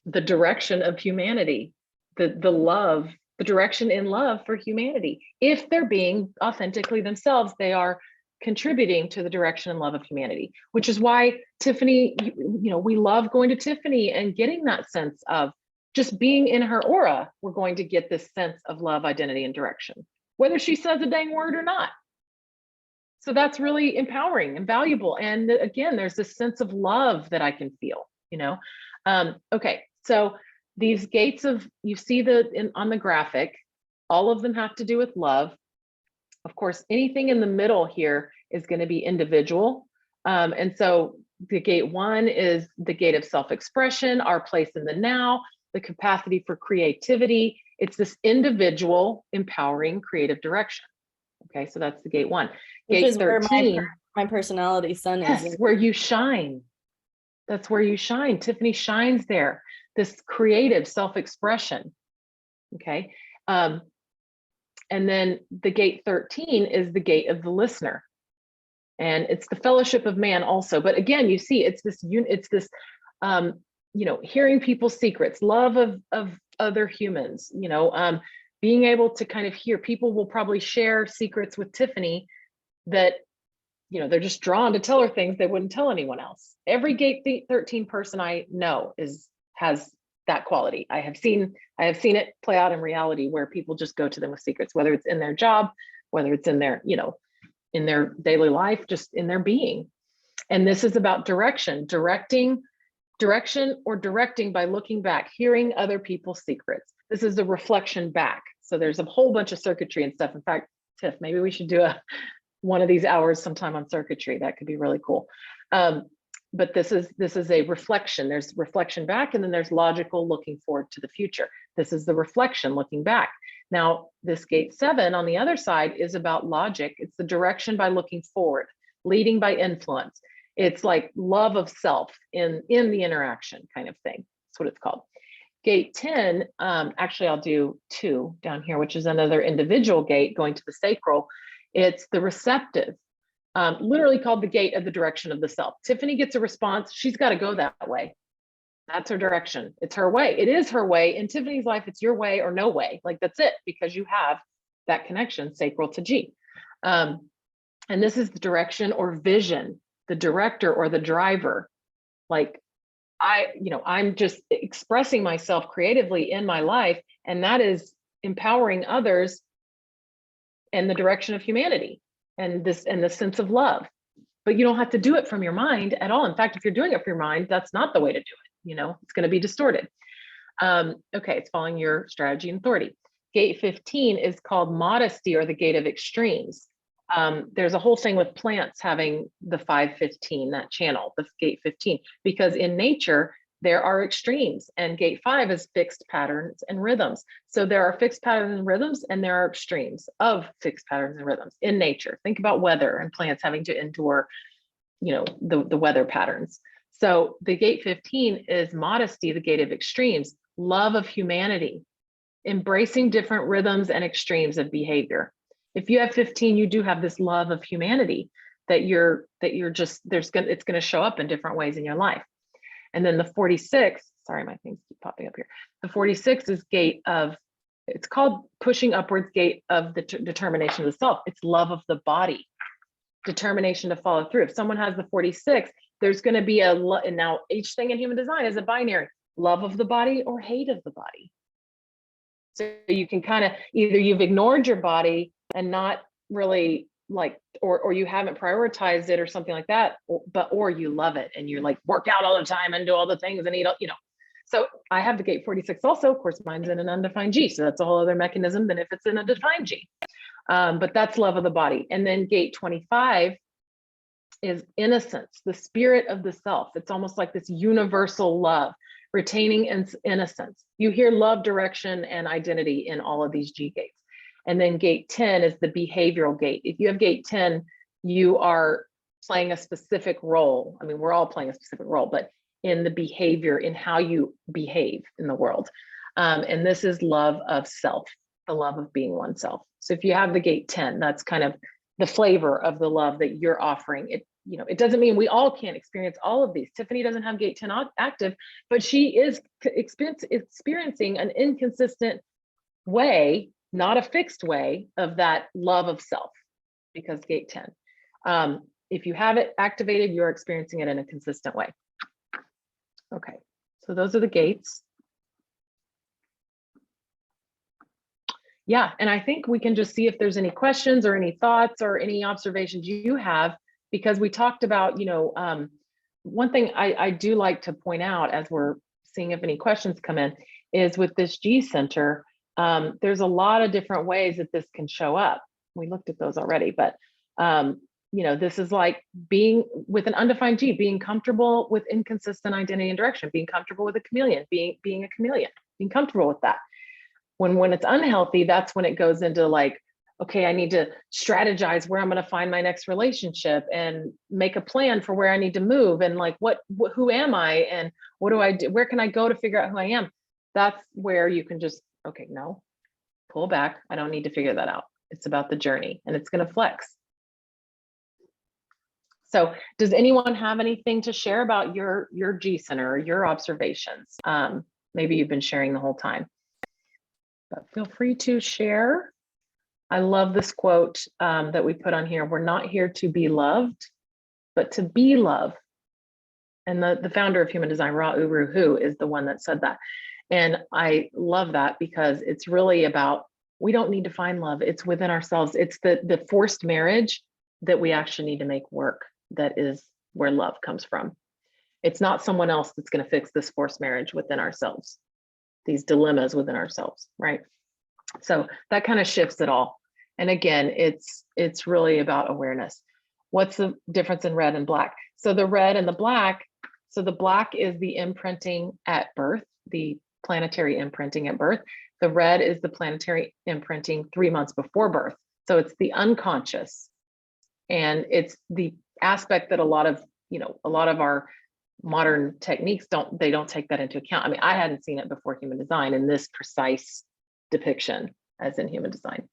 direction of humanity, the love, the direction in love for humanity. If they're being authentically themselves, they are contributing to the direction and love of humanity, which is why Tiffany, we love going to Tiffany and getting that sense of just being in her aura. We're going to get this sense of love, identity, and direction, whether she says a dang word or not. So that's really empowering and valuable. And again, there's this sense of love that I can feel, Okay, so these gates you see on the graphic, all of them have to do with love. Of course, anything in the middle here is going to be individual. And so the gate 1 is the gate of self-expression, our place in the now, the capacity for creativity. It's this individual, empowering, creative direction. Okay, so that's the gate 1. Which gate is 13, where my personality sun yes, is. where you shine. That's where you shine. Tiffany shines there. This creative self-expression. Okay. And then the gate 13 is the gate of the listener. And it's the fellowship of man also. But again, you see, it's this, hearing people's secrets, love of other humans, being able to kind of hear. People will probably share secrets with Tiffany that, they're just drawn to tell her things they wouldn't tell anyone else. Every gate 13 person I know has that quality. I have seen it play out in reality where people just go to them with secrets, whether it's in their job, whether it's in their, in their daily life, just in their being. And this is about direction or directing by looking back, hearing other people's secrets. This is the reflection back. So there's a whole bunch of circuitry and stuff. In fact, Tiff, maybe we should do one of these hours sometime on circuitry. That could be really cool. But this is a reflection. There's reflection back, and then there's logical looking forward to the future. This is the reflection looking back. Now, this gate 7 on the other side is about logic. It's the direction by looking forward, leading by influence. It's like love of self in the interaction kind of thing. That's what it's called. Gate 10, actually, I'll do 2 down here, which is another individual gate going to the sacral. It's the receptive, literally called the gate of the direction of the self. Tiffany gets a response. She's got to go that way. That's her direction. It's her way. It is her way. In Tiffany's life, it's your way or no way. Like, that's it, because you have that connection, sacral to G. And this is the direction or vision, the director or the driver. Like, I'm just expressing myself creatively in my life, and that is empowering others in the direction of humanity and the sense of love. But you don't have to do it from your mind at all. In fact, if you're doing it from your mind, that's not the way to do it. It's going to be distorted. Okay, it's following your strategy and authority. Gate 15 is called modesty, or the gate of extremes. There's a whole thing with plants having the 515, that channel, the gate 15, because in nature, there are extremes, and gate 5 is fixed patterns and rhythms. So there are fixed patterns and rhythms, and there are extremes of fixed patterns and rhythms in nature. Think about weather and plants having to endure, the weather patterns. So the gate 15 is modesty, the gate of extremes, love of humanity, embracing different rhythms and extremes of behavior. If you have 15, you do have this love of humanity that it's going to show up in different ways in your life. And then the 46, sorry, my things keep popping up here. The 46 is it's called pushing upwards, gate of the determination of the self. It's love of the body, determination to follow through. If someone has the 46, there's going to be and now each thing in human design is a binary, love of the body or hate of the body. So you can kind of, either you've ignored your body and not really or you haven't prioritized it or something like that, or you love it and you're like, work out all the time and do all the things and eat, So I have the gate 46 also. Of course, mine's in an undefined G. So that's a whole other mechanism than if it's in a defined G. But that's love of the body. And then gate 25 is innocence, the spirit of the self. It's almost like this universal love, retaining innocence. You hear love, direction, and identity in all of these G gates. And then gate 10 is the behavioral gate. If you have gate 10, you are playing a specific role. I mean, we're all playing a specific role, but in the behavior, in how you behave in the world. And this is love of self, the love of being oneself. So if you have the gate 10, that's kind of the flavor of the love that you're offering. It, you know, it doesn't mean we all can't experience all of these. Tiffany doesn't have gate 10 active, but she is experiencing an inconsistent way, not a fixed way, of that love of self, because gate 10. If you have it activated, you're experiencing it in a consistent way. Okay, so those are the gates. Yeah, and I think we can just see if there's any questions or any thoughts or any observations you have, because we talked about, you know, one thing I do like to point out as we're seeing if any questions come in is with this G center, there's a lot of different ways that this can show up. We looked at those already, but you know, this is like being with an undefined G, being comfortable with inconsistent identity and direction, being comfortable with a chameleon, being a chameleon, being comfortable with that. When it's unhealthy, that's when it goes into like, okay, I need to strategize where I'm going to find my next relationship and make a plan for where I need to move. And like, who am I? And what do I do? Where can I go to figure out who I am? That's where you can just, okay, no, pull back. I don't need to figure that out. It's about the journey, and it's going to flex. So does anyone have anything to share about your G center or your observations? Maybe you've been sharing the whole time, but feel free to share. I love this quote that we put on here. We're not here to be loved, but to be love. And the founder of human design, Ra Uru Hu, is the one that said that. And I love that because it's really about, we don't need to find love. It's within ourselves. It's the forced marriage that we actually need to make work. That is where love comes from. It's not someone else that's going to fix this forced marriage within ourselves, these dilemmas within ourselves, right? So that kind of shifts it all. And again, it's really about awareness. What's the difference in red and black? So the red and the black, so the black is the imprinting at birth, the planetary imprinting at birth. The red is the planetary imprinting 3 months before birth. So it's the unconscious. And it's the aspect that a lot of our modern techniques don't take that into account. I mean, I hadn't seen it before human design in this precise depiction as in human design.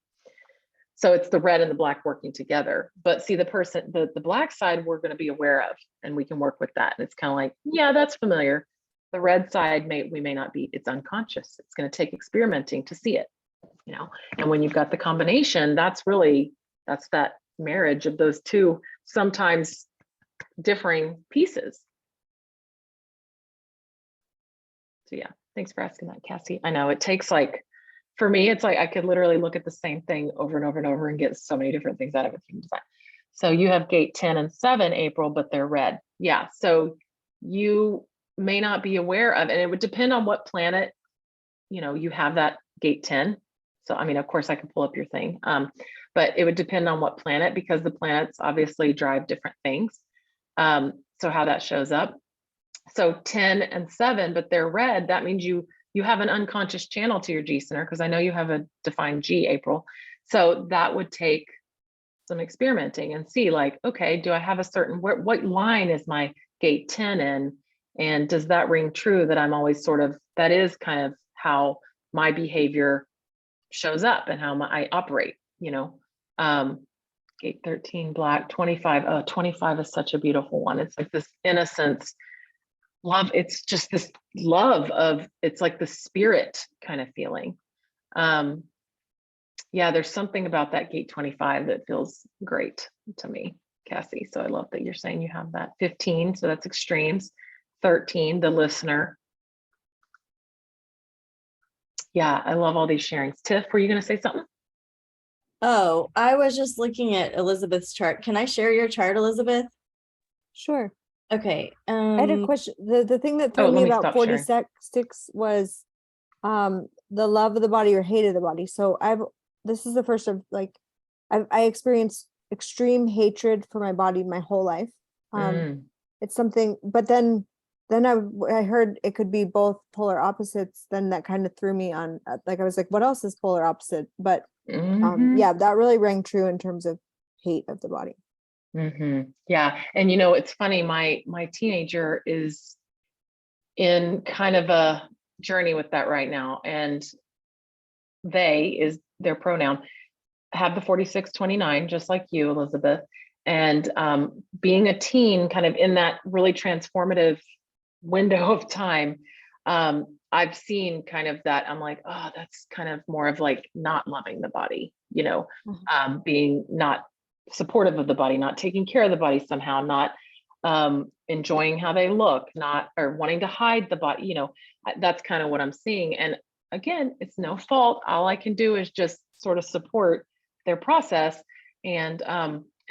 So it's the red and the black working together. But see, the black side we're going to be aware of, and we can work with that. And it's kind of like, yeah, that's familiar. The red side we may not be, it's unconscious. It's going to take experimenting to see it, you know. And when you've got the combination, that's that marriage of those two sometimes differing pieces. So yeah, thanks for asking that, Cassie. I know it takes, like, for me, it's like I could literally look at the same thing over and over and over and get so many different things out of it. So you have gate 10 and 7, April, but they're red. Yeah, so you may not be aware of, and it would depend on what planet, you know, you have that gate 10. So, I mean, of course I could pull up your thing, but it would depend on what planet, because the planets obviously drive different things. So how that shows up. So 10 and 7, but they're red. That means you have an unconscious channel to your G center, because I know you have a defined G, April. So that would take some experimenting and see, like, okay, do I have a certain, what line is my gate 10 in? And does that ring true that I'm always sort of, that is kind of how my behavior shows up and how I operate, you know. Gate 13, black, 25. Oh, 25 is such a beautiful one. It's like this innocence, love. It's just this love of, it's like the spirit kind of feeling. Yeah, there's something about that gate 25 that feels great to me, Cassie. So I love that you're saying you have that. 15, so that's extremes. 13, the listener. Yeah, I love all these sharings. Tiff, were you going to say something? Oh, I was just looking at Elizabeth's chart. Can I share your chart, Elizabeth? Sure. Okay. I had a question. The thing that Oh, threw let me me about stop sharing. 46 was the love of the body or hate of the body. So this is the first of like I experienced extreme hatred for my body my whole life. Mm. It's something, but then I heard it could be both polar opposites. Then that kind of threw me on, like I was like, what else is polar opposite? But Mhm. yeah, that really rang true in terms of hate of the body. Yeah. And it's funny, my teenager is in kind of a journey with that right now. And they is their pronoun, have the 4629, just like you, Elizabeth. And being a teen, kind of in that really transformative window of time, I've seen kind of that. I'm like, oh, that's kind of more of like not loving the body, Mhm. being not supportive of the body, not taking care of the body somehow, not enjoying how they look, not or wanting to hide the body. That's kind of what I'm seeing. And again, it's no fault. All I can do is just sort of support their process and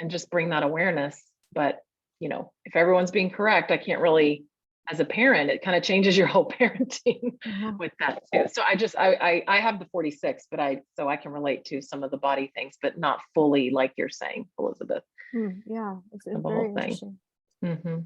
just bring that awareness. But if everyone's being correct, I can't really, as a parent, it kind of changes your whole parenting Uh-huh. with that too. So I have the 46, but I can relate to some of the body things, but not fully like you're saying, Elizabeth, Yeah, of it's the very whole thing. interesting. Mm-hmm.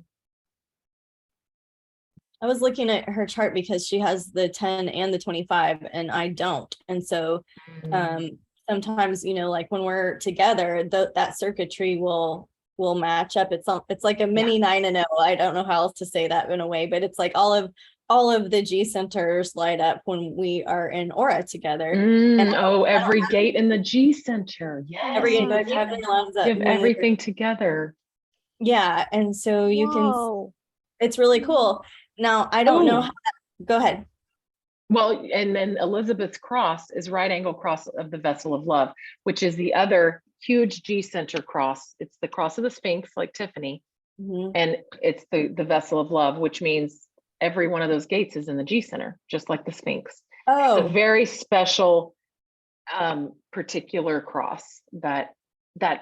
I was looking at her chart because she has the 10 and the 25 and I don't. And so um sometimes, like when we're together, that circuitry will match up. It's like a Yeah. mini 9 and 0. I don't know how else to say that in a way, but it's like all of the G centers light up when we are in aura together. And Oh, I don't every have gate in the G center. Yes, every you guys have loves that you have when we're everything together. yeah, and so you can Whoa. it's really cool. Now I don't know how Oh, go ahead. well, and then Elizabeth's cross is right angle cross of the vessel of love, which is the other huge G center cross. It's the cross of the Sphinx, like Tiffany, Mhm. and it's the vessel of love, which means every one of those gates is in the G center, just like the Sphinx. It's a Oh, very special, particular cross that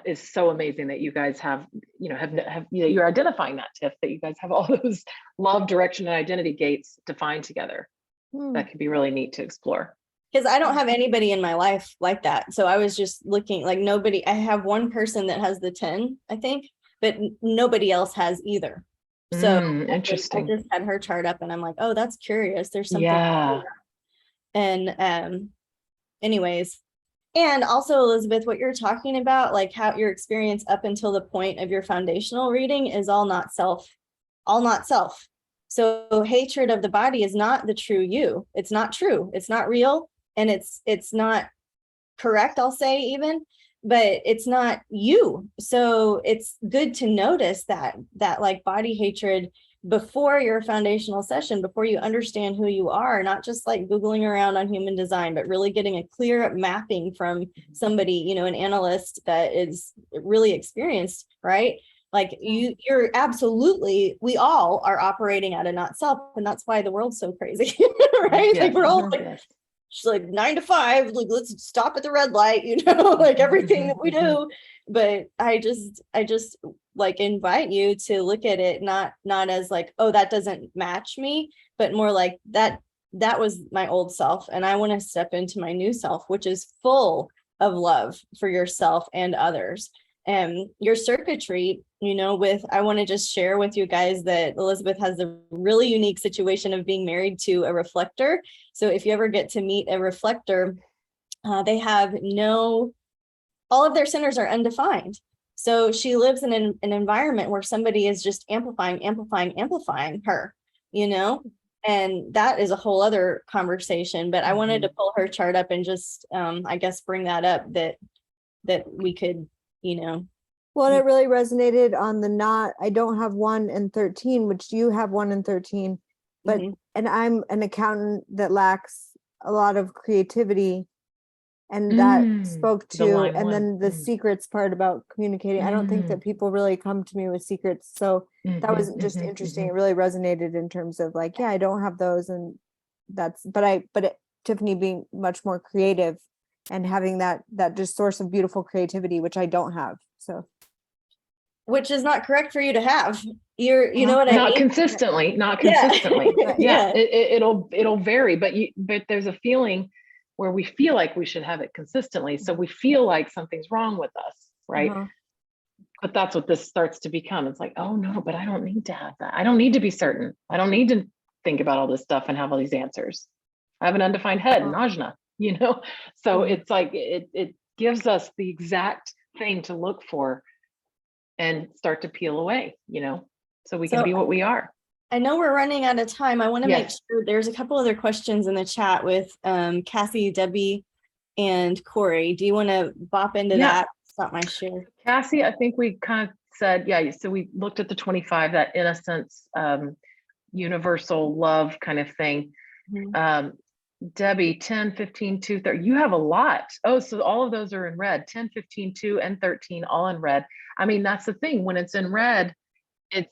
is so amazing that you guys have, you're identifying that, Tiff, that you guys have all those love, direction, and identity gates defined together. Hmm. That could be really neat to explore. because I don't have anybody in my life like that. So I was just looking like nobody, I have one person that has the 10, I think, but nobody else has either. So I Interesting. just had her chart up and I'm like, oh, that's curious. There's something. Yeah. And anyways, and also Elizabeth, what you're talking about, like how your experience up until the point of your foundational reading is all not self, all not self. So hatred of the body is not the true you. It's not true. It's not real. And it's not correct, I'll say even, but it's not you. So it's good to notice that like body hatred before your foundational session, before you understand who you are, not just like Googling around on human design, but really getting a clear mapping from somebody, an analyst that is really experienced, right? Like you're absolutely, we all are operating at a not self, and that's why the world's so crazy, right? Like Yes. we're all like, Yes. she's like 9 to 5, like let's stop at the red light, like everything that we do. But I just like invite you to look at it not as like, oh, that doesn't match me, but more like that was my old self and I want to step into my new self, which is full of love for yourself and others. And your circuitry, with I want to just share with you guys that Elizabeth has a really unique situation of being married to a reflector. So if you ever get to meet a reflector, they have all of their centers are undefined. So she lives in an environment where somebody is just amplifying, amplifying, amplifying her, and that is a whole other conversation. But I wanted to pull her chart up and just, I guess, bring that up that we could, Well, it really resonated on I don't have 1 and 13, which you have 1 and 13, but, Mhm. and I'm an accountant that lacks a lot of creativity. And that spoke The to, line and one. then the secrets part about communicating. I don't think that people really come to me with secrets. So that was just interesting. It really resonated in terms of like, yeah, I don't have those. And Tiffany being much more creative and having that just source of beautiful creativity, which I don't have. So which is not correct for you to have. You know what I Not mean? consistently, not Yeah. consistently. Yeah. It'll vary, but there's a feeling where we feel like we should have it consistently. So we feel like something's wrong with us, right? Uh-huh. But that's what this starts to become. It's like, oh no, but I don't need to have that. I don't need to be certain. I don't need to think about all this stuff and have all these answers. I have an undefined head, najna, So it's like it gives us the exact thing to look for and start to peel away, so we can be what we are. I know we're running out of time. I want to make Yes. sure there's a couple other questions in the chat with Cassie, Debbie, and Corey. Do you want to bop into that? Stop my share. Cassie, I think we kind of said, so we looked at the 25, that innocence, universal love kind of thing. Debbie, 10, 15, 2, 30. You have a lot. Oh, so all of those are in red. 10, 15, 2, and 13, all in red. I mean, that's the thing. When it's in red, it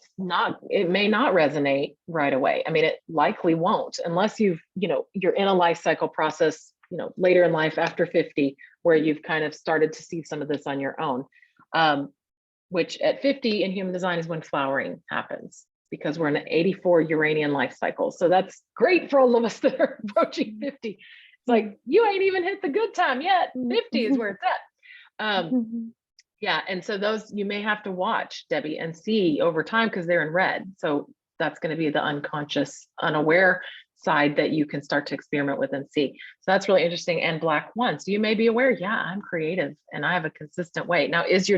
may not resonate right away. I mean, it likely won't, unless you're in a life cycle process, later in life after 50, where you've kind of started to see some of this on your own. Which at 50 in human design is when flowering happens, because we're in an 84 Uranian life cycle. So that's great for all of us that are approaching 50. It's like, you ain't even hit the good time yet. 50 is where it's at. Yeah. And so those you may have to watch, Debbie, and see over time, because they're in red. So that's going to be the unconscious, unaware side that you can start to experiment with and see. So that's really interesting. And black one. So you may be aware, I'm creative and I have a consistent way. Now, is your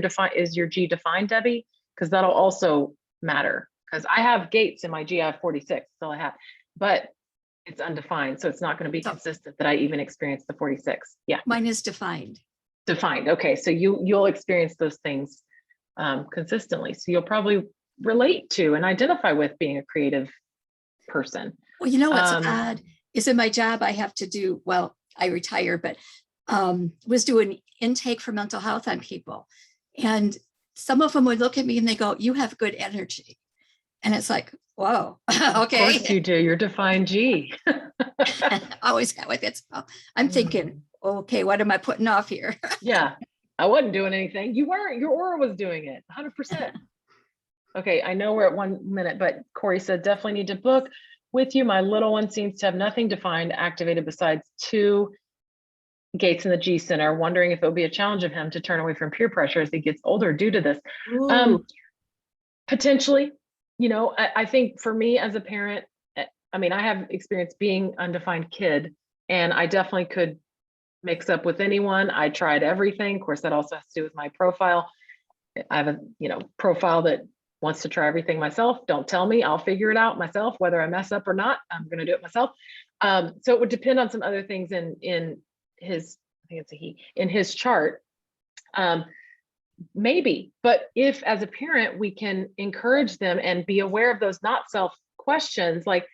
G defined, Debbie? Because that'll also matter. Because I have gates in my G, I have 46, that's all I have. But it's undefined. So it's not going to be consistent that I even experience the 46. Yeah. Mine is defined. Defined. Okay. So you'll experience those things consistently. So you'll probably relate to and identify with being a creative person. Well, what's odd is in my job, I have to do, well, I retired, but was doing intake for mental health on people. And some of them would look at me and they go, you have good energy. And it's like, whoa, okay. Of course you do. You're defined G. Always have with it. So I'm thinking, okay, what am I putting off here? Yeah, I wasn't doing anything. You weren't. Your aura was doing it, 100%. Okay, I know we're at 1 minute, but Corey said, definitely need to book with you. My little one seems to have nothing defined activated besides 2 gates in the G center, wondering if it'll be a challenge of him to turn away from peer pressure as he gets older due to this. Potentially, I think for me as a parent, I mean, I have experience being undefined kid, and I definitely could mix up with anyone. I tried everything. Of course, that also has to do with my profile. I have a, profile that wants to try everything myself. Don't tell me, I'll figure it out myself, whether I mess up or not. I'm going to do it myself. So it would depend on some other things in his, I think it's a he, in his chart. Maybe, but if as a parent, we can encourage them and be aware of those not self questions, like,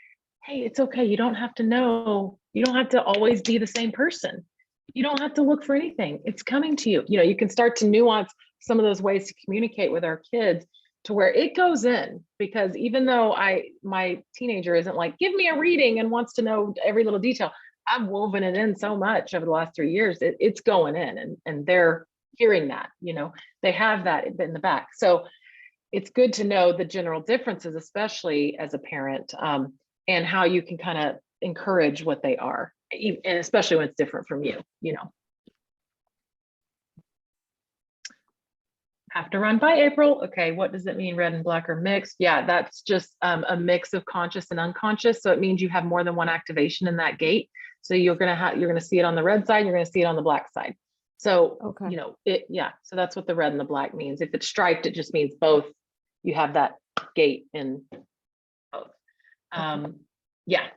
hey, it's okay. You don't have to know. You don't have to always be the same person. You don't have to look for anything. It's coming to you. You can start to nuance some of those ways to communicate with our kids to where it goes in, because even though my teenager isn't like, give me a reading and wants to know every little detail, I've woven it in so much over the last 3 years. It's going in and they're hearing that, they have that in the back. So it's good to know the general differences, especially as a parent, and how you can kind of encourage what they are, and especially when it's different from you. Have to run by April. Okay, what does it mean? Red and black are mixed? Yeah, that's just a mix of conscious and unconscious. So it means you have more than one activation in that gate. So you're gonna see it on the red side. You're gonna see it on the black side. So Okay. So that's what the red and the black means. If it's striped, it just means both. You have that gate in both. Yeah.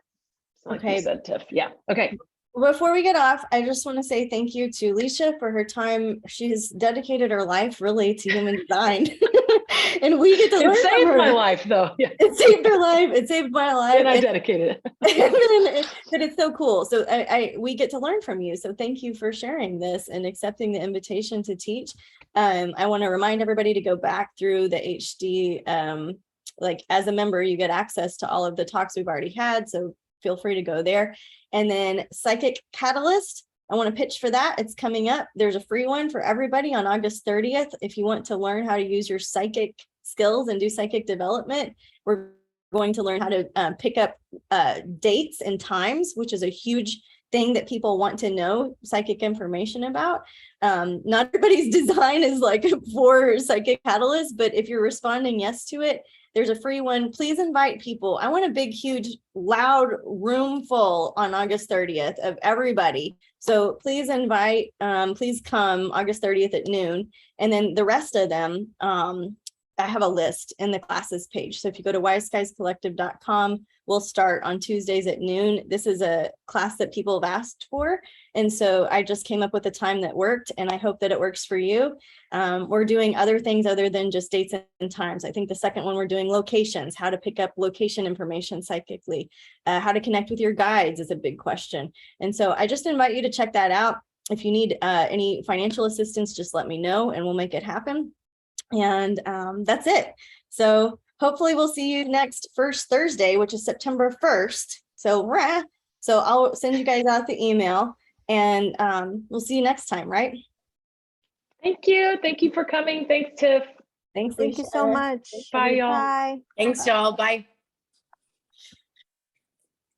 So like you said, Tiff. Yeah. Okay. Before we get off, I just want to say thank you to Alicia for her time. She's dedicated her life really to human design. And we get to learn It from saved her. my life though. Yeah. It saved her life. It saved my life. And I dedicated it. But it's so cool. So we get to learn from you. So thank you for sharing this and accepting the invitation to teach. I want to remind everybody to go back through the HD. Like as a member, you get access to all of the talks we've already had. So feel free to go there. And then Psychic Catalyst, I want to pitch for that. It's coming up. There's a free one for everybody on August 30th. If you want to learn how to use your psychic skills and do psychic development, we're going to learn how to pick up dates and times, which is a huge thing that people want to know psychic information about. Not everybody's design is like for psychic catalyst, but if you're responding yes to it, there's a free one. Please invite people. I want a big, huge, loud room full on August 30th of everybody. So please invite, please come August 30th at noon. And then the rest of them, I have a list in the classes page. So if you go to wiseskiescollective.com, we'll start on Tuesdays at noon. This is a class that people have asked for. And so I just came up with a time that worked, and I hope that it works for you. We're doing other things other than just dates and times. I think the second one, we're doing locations, how to pick up location information psychically, how to connect with your guides is a big question. And so I just invite you to check that out. If you need any financial assistance, just let me know and we'll make it happen. And that's it. So hopefully we'll see you next first Thursday, which is September 1st. So I'll send you guys out the email, and we'll see you next time, right? Thank you. Thank you for coming. Thanks, Tiff. Thanks, Thank you so Leisha. much. Bye, y'all. Bye. Thanks, y'all. Bye.